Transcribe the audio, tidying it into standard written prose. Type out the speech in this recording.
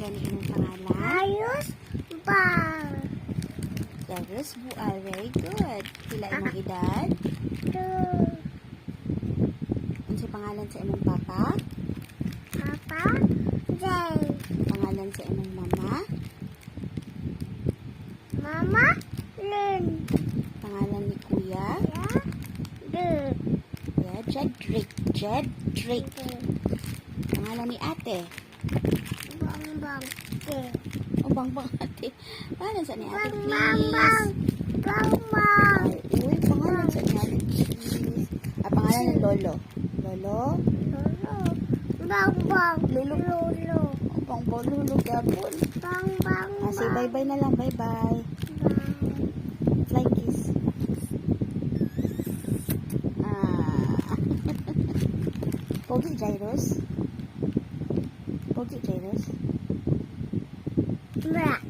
pangalan ni imong pangalan? Ayos bang. Darius Bual. Very good. Pila imong edad? Unsay pangalan sa imong papa? Papa Jay. Pangalan sa imong mama? Mama Lin. Pangalan ni kuya? Ya. De. Yeah, Jedrick. Jedrick. Pangalan ni ate? Bang bang. De. O bang ate. Pangalan sa ni ate, Bang please? bang bang. Bang bang. Ay, uy, pangalan sa ni ate, please? Pangalan ni lolo? Lolo? Lolo. Bang bang. Lolo. Lolo. O bang lolo gapon. Bang bang. Say bye-bye na lang. Bye-bye. Fly kiss. Pogi Jairus? Pogi Jairus? Bang.